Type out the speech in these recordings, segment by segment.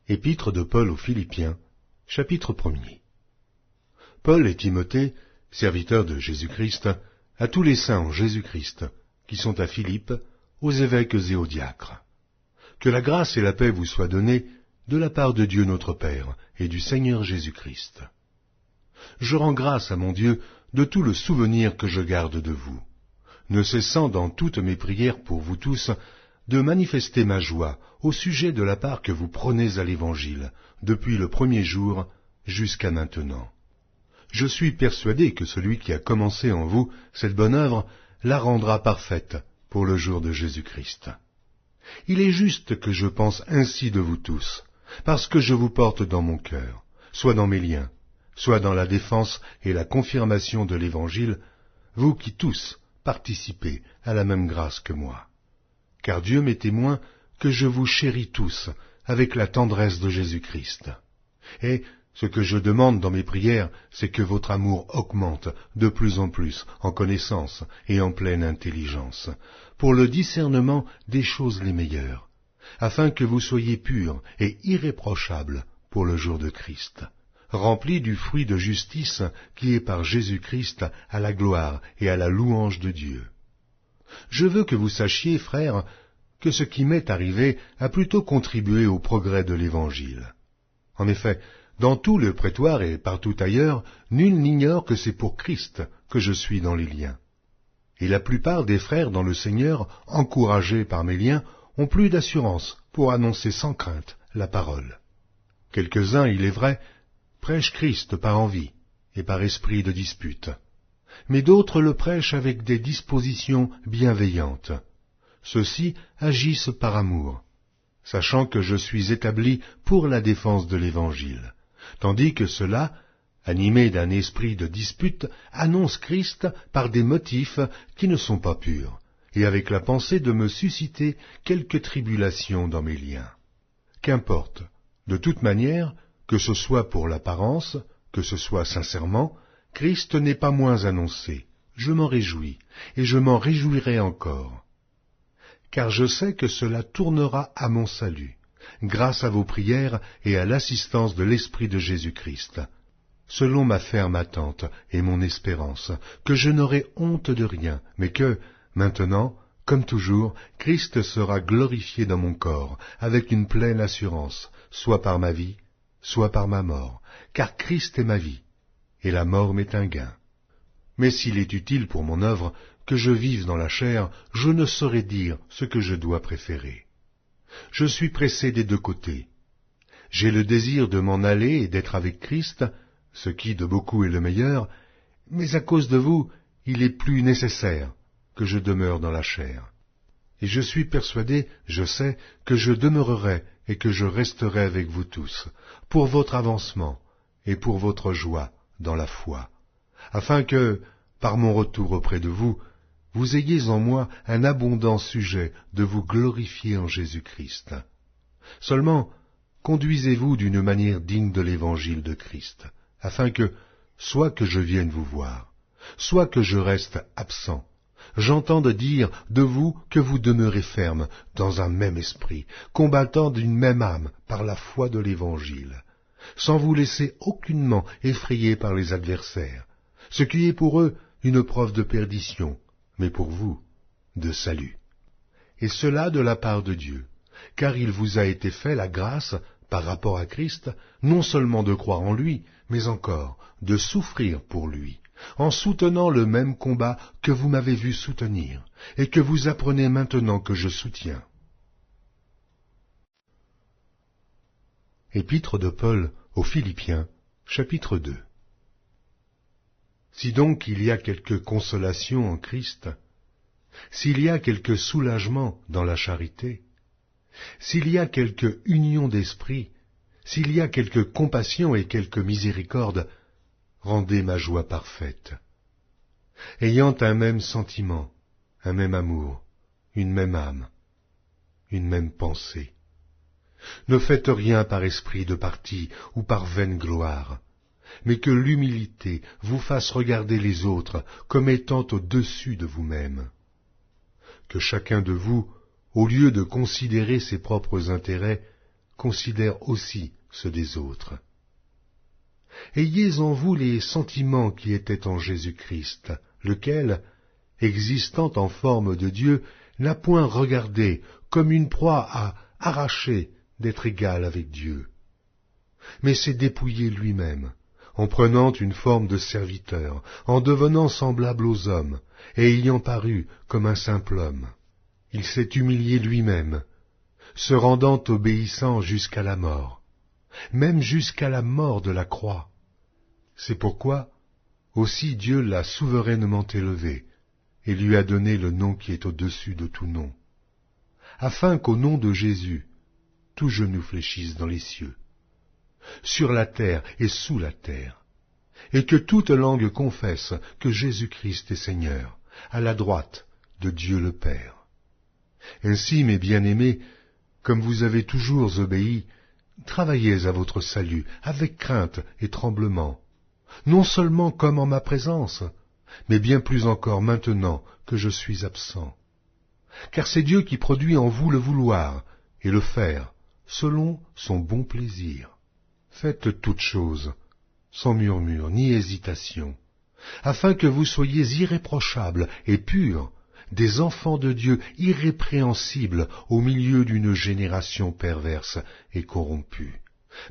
Épître de Paul aux Philippiens, chapitre 1er. Paul et Timothée, serviteurs de Jésus-Christ, à tous les saints en Jésus-Christ, qui sont à Philippe, aux évêques et aux diacres. Que la grâce et la paix vous soient données de la part de Dieu notre Père et du Seigneur Jésus-Christ. Je rends grâce à mon Dieu de tout le souvenir que je garde de vous, ne cessant dans toutes mes prières pour vous tous de manifester ma joie au sujet de la part que vous prenez à l'Évangile, depuis le premier jour jusqu'à maintenant. Je suis persuadé que celui qui a commencé en vous cette bonne œuvre la rendra parfaite pour le jour de Jésus-Christ. Il est juste que je pense ainsi de vous tous, parce que je vous porte dans mon cœur, soit dans mes liens, soit dans la défense et la confirmation de l'Évangile, vous qui tous participez à la même grâce que moi. Car Dieu m'est témoin que je vous chéris tous avec la tendresse de Jésus-Christ. Et ce que je demande dans mes prières, c'est que votre amour augmente de plus en plus en connaissance et en pleine intelligence, pour le discernement des choses les meilleures, afin que vous soyez purs et irréprochables pour le jour de Christ, remplis du fruit de justice qui est par Jésus-Christ à la gloire et à la louange de Dieu. Je veux que vous sachiez, frères, que ce qui m'est arrivé a plutôt contribué au progrès de l'Évangile. En effet, dans tout le prétoire et partout ailleurs, nul n'ignore que c'est pour Christ que je suis dans les liens. Et la plupart des frères dans le Seigneur, encouragés par mes liens, ont plus d'assurance pour annoncer sans crainte la parole. Quelques-uns, il est vrai, prêchent Christ par envie et par esprit de dispute, mais d'autres le prêchent avec des dispositions bienveillantes. Ceux-ci agissent par amour, sachant que je suis établi pour la défense de l'Évangile, tandis que ceux-là, animés d'un esprit de dispute, annoncent Christ par des motifs qui ne sont pas purs, et avec la pensée de me susciter quelque tribulation dans mes liens. Qu'importe, de toute manière, que ce soit pour l'apparence, que ce soit sincèrement, Christ n'est pas moins annoncé. Je m'en réjouis, et je m'en réjouirai encore. Car je sais que cela tournera à mon salut, grâce à vos prières et à l'assistance de l'Esprit de Jésus-Christ, selon ma ferme attente et mon espérance, que je n'aurai honte de rien, mais que, maintenant, comme toujours, Christ sera glorifié dans mon corps, avec une pleine assurance, soit par ma vie, soit par ma mort, car Christ est ma vie, et la mort m'est un gain. Mais s'il est utile pour mon œuvre que je vive dans la chair, je ne saurais dire ce que je dois préférer. Je suis pressé des deux côtés. J'ai le désir de m'en aller et d'être avec Christ, ce qui de beaucoup est le meilleur, mais à cause de vous, il est plus nécessaire que je demeure dans la chair. Et je suis persuadé, je sais, que je demeurerai et que je resterai avec vous tous, pour votre avancement et pour votre joie dans la foi, afin que, par mon retour auprès de vous, vous ayez en moi un abondant sujet de vous glorifier en Jésus-Christ. Seulement, conduisez-vous d'une manière digne de l'Évangile de Christ, afin que, soit que je vienne vous voir, soit que je reste absent, j'entende dire de vous que vous demeurez ferme dans un même esprit, combattant d'une même âme par la foi de l'Évangile, sans vous laisser aucunement effrayer par les adversaires, ce qui est pour eux une preuve de perdition, mais pour vous, de salut. Et cela de la part de Dieu, car il vous a été fait la grâce, par rapport à Christ, non seulement de croire en lui, mais encore de souffrir pour lui, en soutenant le même combat que vous m'avez vu soutenir, et que vous apprenez maintenant que je soutiens. Épître de Paul aux Philippiens, chapitre 2. Si donc il y a quelque consolation en Christ, s'il y a quelque soulagement dans la charité, s'il y a quelque union d'esprit, s'il y a quelque compassion et quelque miséricorde, rendez ma joie parfaite. Ayant un même sentiment, un même amour, une même âme, une même pensée. Ne faites rien par esprit de parti ou par vaine gloire, mais que l'humilité vous fasse regarder les autres comme étant au-dessus de vous-même. Que chacun de vous, au lieu de considérer ses propres intérêts, considère aussi ceux des autres. Ayez en vous les sentiments qui étaient en Jésus-Christ, lequel, existant en forme de Dieu, n'a point regardé comme une proie à arracher d'être égal avec Dieu, mais s'est dépouillé lui-même, en prenant une forme de serviteur, en devenant semblable aux hommes, et ayant paru comme un simple homme. Il s'est humilié lui-même, se rendant obéissant jusqu'à la mort, même jusqu'à la mort de la croix. C'est pourquoi aussi Dieu l'a souverainement élevé, et lui a donné le nom qui est au-dessus de tout nom, afin qu'au nom de Jésus, tout genou fléchisse dans les cieux, sur la terre et sous la terre, et que toute langue confesse que Jésus-Christ est Seigneur, à la droite de Dieu le Père. Ainsi, mes bien-aimés, comme vous avez toujours obéi, travaillez à votre salut avec crainte et tremblement, non seulement comme en ma présence, mais bien plus encore maintenant que je suis absent. Car c'est Dieu qui produit en vous le vouloir et le faire, selon son bon plaisir. Faites toutes choses, sans murmure ni hésitation, afin que vous soyez irréprochables et purs, des enfants de Dieu irrépréhensibles au milieu d'une génération perverse et corrompue,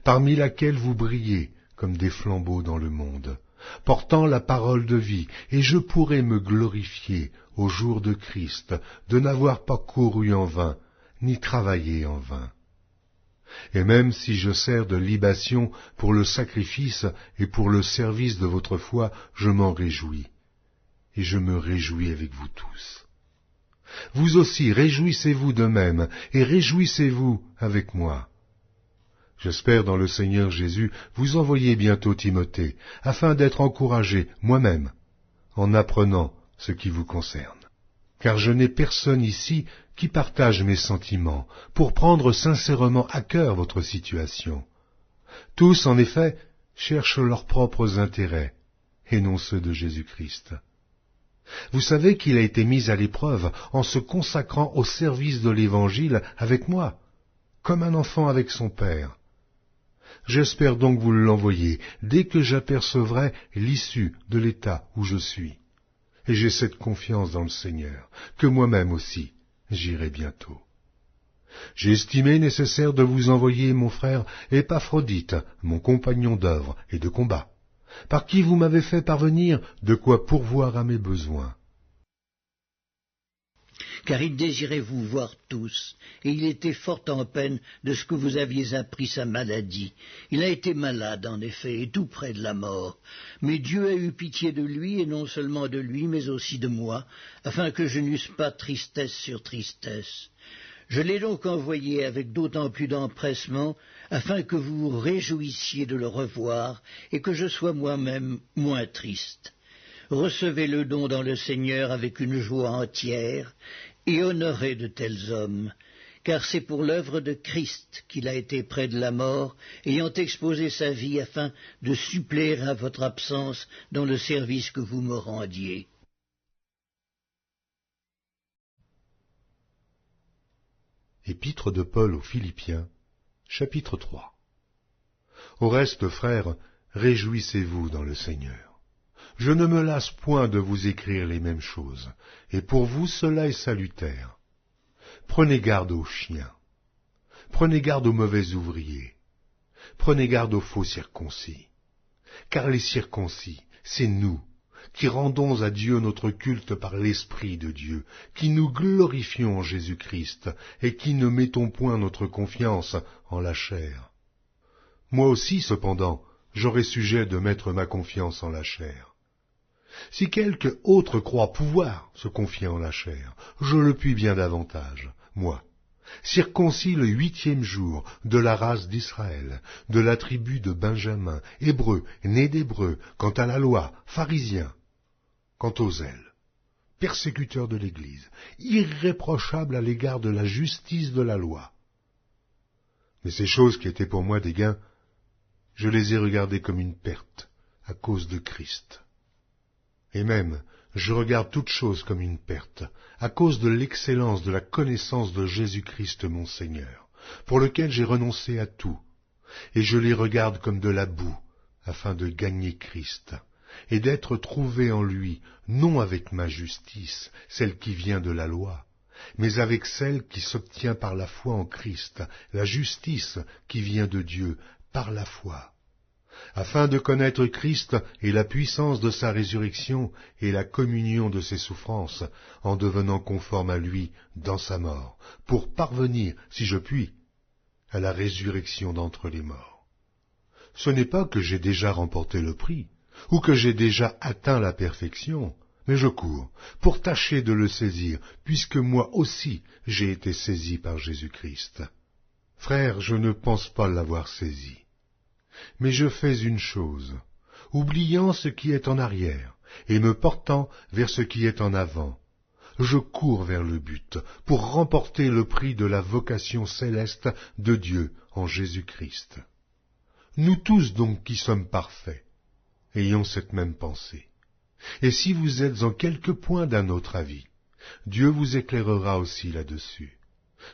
parmi laquelle vous brillez comme des flambeaux dans le monde, portant la parole de vie, et je pourrai me glorifier au jour de Christ de n'avoir pas couru en vain, ni travaillé en vain. Et même si je sers de libation pour le sacrifice et pour le service de votre foi, je m'en réjouis, et je me réjouis avec vous tous. Vous aussi, réjouissez-vous de même, et réjouissez-vous avec moi. J'espère dans le Seigneur Jésus vous envoyer bientôt Timothée, afin d'être encouragé moi-même, en apprenant ce qui vous concerne. Car je n'ai personne ici qui partage mes sentiments, pour prendre sincèrement à cœur votre situation. Tous, en effet, cherchent leurs propres intérêts, et non ceux de Jésus-Christ. Vous savez qu'il a été mis à l'épreuve en se consacrant au service de l'Évangile avec moi, comme un enfant avec son père. J'espère donc vous l'envoyer dès que j'apercevrai l'issue de l'état où je suis. Et j'ai cette confiance dans le Seigneur, que moi-même aussi j'irai bientôt. J'ai estimé nécessaire de vous envoyer mon frère Épaphrodite, mon compagnon d'œuvre et de combat, par qui vous m'avez fait parvenir de quoi pourvoir à mes besoins. Car il désirait vous voir tous, et il était fort en peine de ce que vous aviez appris sa maladie. Il a été malade, en effet, et tout près de la mort. Mais Dieu a eu pitié de lui, et non seulement de lui, mais aussi de moi, afin que je n'eusse pas tristesse sur tristesse. Je l'ai donc envoyé avec d'autant plus d'empressement, afin que vous vous réjouissiez de le revoir, et que je sois moi-même moins triste. Recevez le don dans le Seigneur avec une joie entière, et honorez de tels hommes, car c'est pour l'œuvre de Christ qu'il a été près de la mort, ayant exposé sa vie afin de suppléer à votre absence dans le service que vous me rendiez. Épître de Paul aux Philippiens, chapitre 3. Au reste, frères, réjouissez-vous dans le Seigneur. Je ne me lasse point de vous écrire les mêmes choses, et pour vous cela est salutaire. Prenez garde aux chiens, prenez garde aux mauvais ouvriers, prenez garde aux faux circoncis, car les circoncis, c'est nous, qui rendons à Dieu notre culte par l'Esprit de Dieu, qui nous glorifions en Jésus-Christ, et qui ne mettons point notre confiance en la chair. Moi aussi, cependant, j'aurais sujet de mettre ma confiance en la chair. Si quelque autre croit pouvoir se confier en la chair, je le puis bien davantage, moi, circoncis le 8e jour, de la race d'Israël, de la tribu de Benjamin, hébreu, né d'hébreu, quant à la loi, pharisien, quant au zèle, persécuteur de l'Église, irréprochable à l'égard de la justice de la loi. Mais ces choses qui étaient pour moi des gains, je les ai regardées comme une perte à cause de Christ. Et même, je regarde toutes choses comme une perte, à cause de l'excellence de la connaissance de Jésus-Christ mon Seigneur, pour lequel j'ai renoncé à tout, et je les regarde comme de la boue, afin de gagner Christ, et d'être trouvé en lui, non avec ma justice, celle qui vient de la loi, mais avec celle qui s'obtient par la foi en Christ, la justice qui vient de Dieu par la foi, afin de connaître Christ et la puissance de sa résurrection et la communion de ses souffrances, en devenant conforme à lui dans sa mort, pour parvenir, si je puis, à la résurrection d'entre les morts. Ce n'est pas que j'ai déjà remporté le prix, ou que j'ai déjà atteint la perfection, mais je cours pour tâcher de le saisir, puisque moi aussi j'ai été saisi par Jésus-Christ. Frères, je ne pense pas l'avoir saisi. Mais je fais une chose, oubliant ce qui est en arrière, et me portant vers ce qui est en avant. Je cours vers le but, pour remporter le prix de la vocation céleste de Dieu en Jésus-Christ. Nous tous donc qui sommes parfaits, ayons cette même pensée. Et si vous êtes en quelque point d'un autre avis, Dieu vous éclairera aussi là-dessus.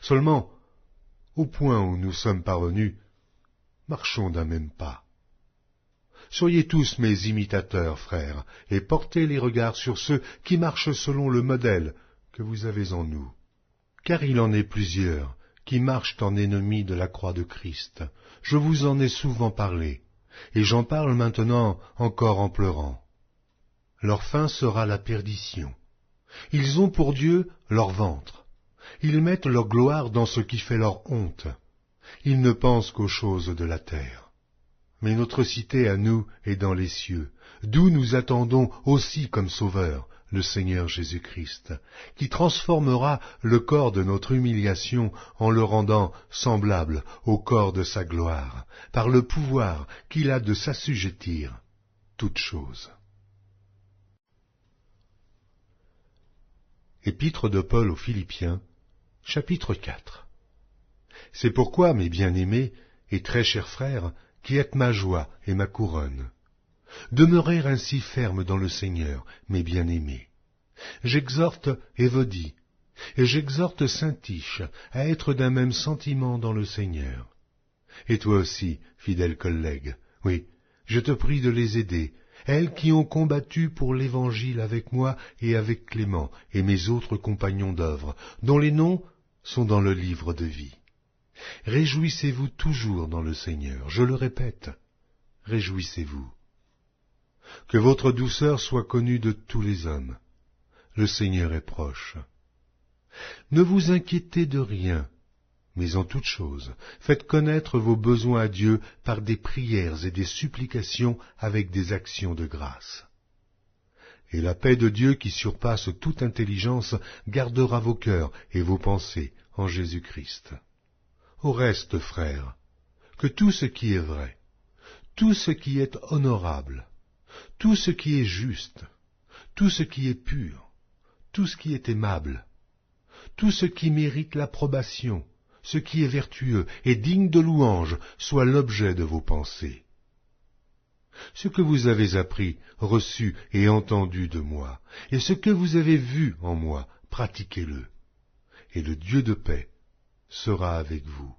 Seulement, au point où nous sommes parvenus, marchons d'un même pas. Soyez tous mes imitateurs, frères, et portez les regards sur ceux qui marchent selon le modèle que vous avez en nous. Car il en est plusieurs qui marchent en ennemis de la croix de Christ. Je vous en ai souvent parlé, et j'en parle maintenant encore en pleurant. Leur fin sera la perdition. Ils ont pour Dieu leur ventre. Ils mettent leur gloire dans ce qui fait leur honte. Ils ne pensent qu'aux choses de la terre. Mais notre cité à nous est dans les cieux, d'où nous attendons aussi comme Sauveur le Seigneur Jésus-Christ, qui transformera le corps de notre humiliation en le rendant semblable au corps de sa gloire, par le pouvoir qu'il a de s'assujettir toutes choses. Épître de Paul aux Philippiens, chapitre 4. C'est pourquoi, mes bien-aimés et très chers frères, qui êtes ma joie et ma couronne, demeurez ainsi fermes dans le Seigneur, mes bien-aimés. J'exhorte Évodie, et j'exhorte Syntyche à être d'un même sentiment dans le Seigneur. Et toi aussi, fidèle collègue, oui, je te prie de les aider, elles qui ont combattu pour l'Évangile avec moi et avec Clément et mes autres compagnons d'œuvre, dont les noms sont dans le livre de vie. Réjouissez-vous toujours dans le Seigneur, je le répète, réjouissez-vous. Que votre douceur soit connue de tous les hommes. Le Seigneur est proche. Ne vous inquiétez de rien, mais en toute chose, faites connaître vos besoins à Dieu par des prières et des supplications avec des actions de grâce. Et la paix de Dieu qui surpasse toute intelligence gardera vos cœurs et vos pensées en Jésus-Christ. Au reste, frères, que tout ce qui est vrai, tout ce qui est honorable, tout ce qui est juste, tout ce qui est pur, tout ce qui est aimable, tout ce qui mérite l'approbation, ce qui est vertueux et digne de louange, soit l'objet de vos pensées. Ce que vous avez appris, reçu et entendu de moi, et ce que vous avez vu en moi, pratiquez-le, et le Dieu de paix sera avec vous.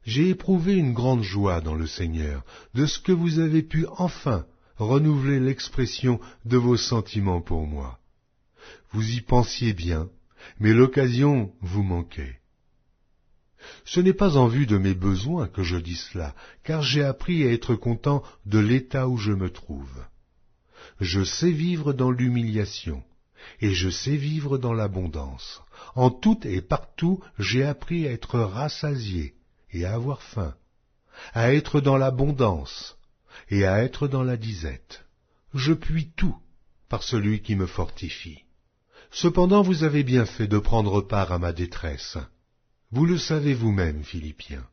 J'ai éprouvé une grande joie dans le Seigneur, de ce que vous avez pu enfin renouveler l'expression de vos sentiments pour moi. Vous y pensiez bien, mais l'occasion vous manquait. Ce n'est pas en vue de mes besoins que je dis cela, car j'ai appris à être content de l'état où je me trouve. Je sais vivre dans l'humiliation, et je sais vivre dans l'abondance. En tout et partout, j'ai appris à être rassasié et à avoir faim, à être dans l'abondance et à être dans la disette. Je puis tout par celui qui me fortifie. Cependant, vous avez bien fait de prendre part à ma détresse. Vous le savez vous-même, Philippiens.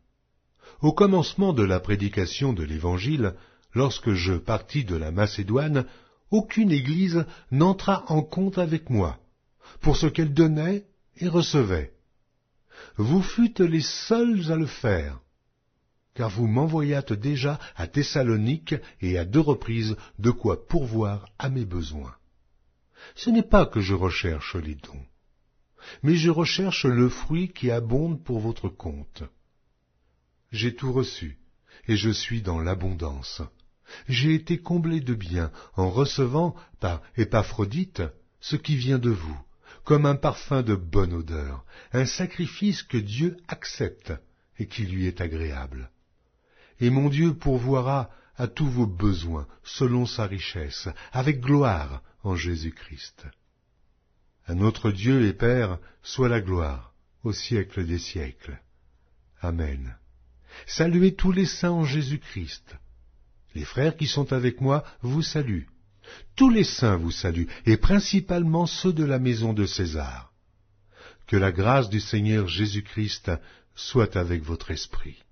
Au commencement de la prédication de l'Évangile, lorsque je partis de la Macédoine, aucune église n'entra en compte avec moi, pour ce qu'elle donnait et recevait. Vous fûtes les seuls à le faire, car vous m'envoyâtes déjà à Thessalonique et à 2 reprises de quoi pourvoir à mes besoins. Ce n'est pas que je recherche les dons, mais je recherche le fruit qui abonde pour votre compte. j'ai tout reçu, et je suis dans l'abondance. J'ai été comblé de bien en recevant par Épaphrodite ce qui vient de vous, comme un parfum de bonne odeur, un sacrifice que Dieu accepte et qui lui est agréable. Et mon Dieu pourvoira à tous vos besoins selon sa richesse, avec gloire en Jésus-Christ. À notre Dieu et Père soit la gloire au siècle des siècles. Amen. Saluez tous les saints en Jésus-Christ. Les frères qui sont avec moi vous saluent. Tous les saints vous saluent, et principalement ceux de la maison de César. Que la grâce du Seigneur Jésus-Christ soit avec votre esprit.